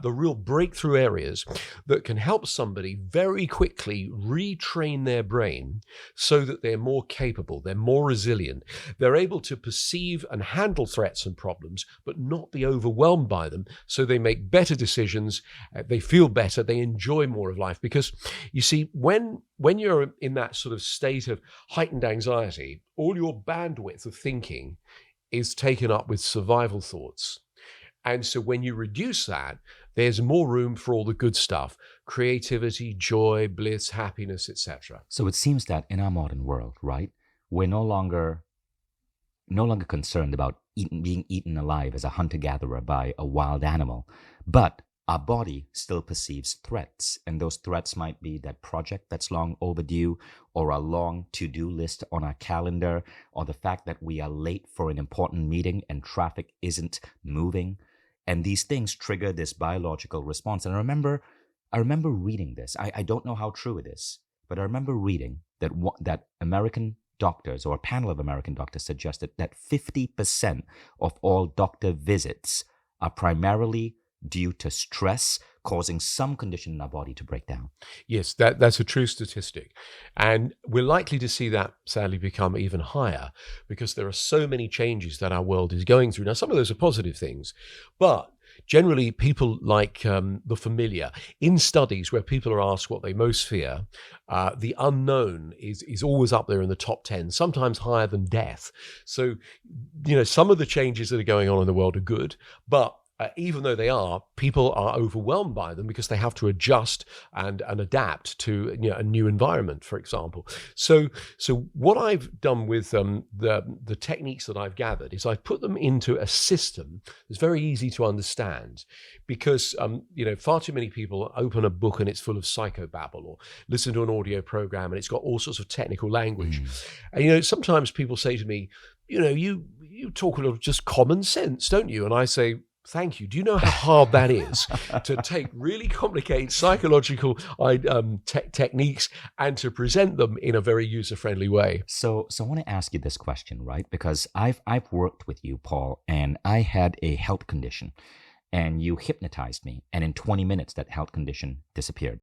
The real breakthrough areas that can help somebody very quickly retrain their brain so that they're more capable, they're more resilient, they're able to perceive and handle threats and problems, but not be overwhelmed by them. So they make better decisions, they feel better, they enjoy more of life. Because you see, when you're in that sort of state of heightened anxiety, all your bandwidth of thinking is taken up with survival thoughts. And so when you reduce that, there's more room for all the good stuff, creativity, joy, bliss, happiness, etc. So it seems that in our modern world, right, we're no longer concerned about being eaten alive as a hunter-gatherer by a wild animal, but our body still perceives threats, and those threats might be that project that's long overdue, or a long to-do list on our calendar, or the fact that we are late for an important meeting and traffic isn't moving. And these things trigger this biological response. And I remember reading this. I don't know how true it is, but I remember reading that American doctors, or a panel of American doctors, suggested that 50% of all doctor visits are primarily due to stress causing some condition in our body to break down. Yes, that's a true statistic. And we're likely to see that sadly become even higher because there are so many changes that our world is going through. Now, some of those are positive things, but generally people like the familiar. In studies where people are asked what they most fear, the unknown is always up there in the top 10, sometimes higher than death. So, some of the changes that are going on in the world are good, but even though they are, people are overwhelmed by them because they have to adjust and adapt to a new environment, for example. So what I've done with the techniques that I've gathered is I've put them into a system that's very easy to understand, because far too many people open a book and it's full of psychobabble, or listen to an audio program and it's got all sorts of technical language. And sometimes people say to me, you talk a little just common sense, don't you? And I say, thank you. Do you know how hard that is to take really complicated psychological techniques and to present them in a very user-friendly way? So I want to ask you this question, right? Because I've worked with you, Paul, and I had a health condition, and you hypnotized me, and in 20 minutes that health condition disappeared.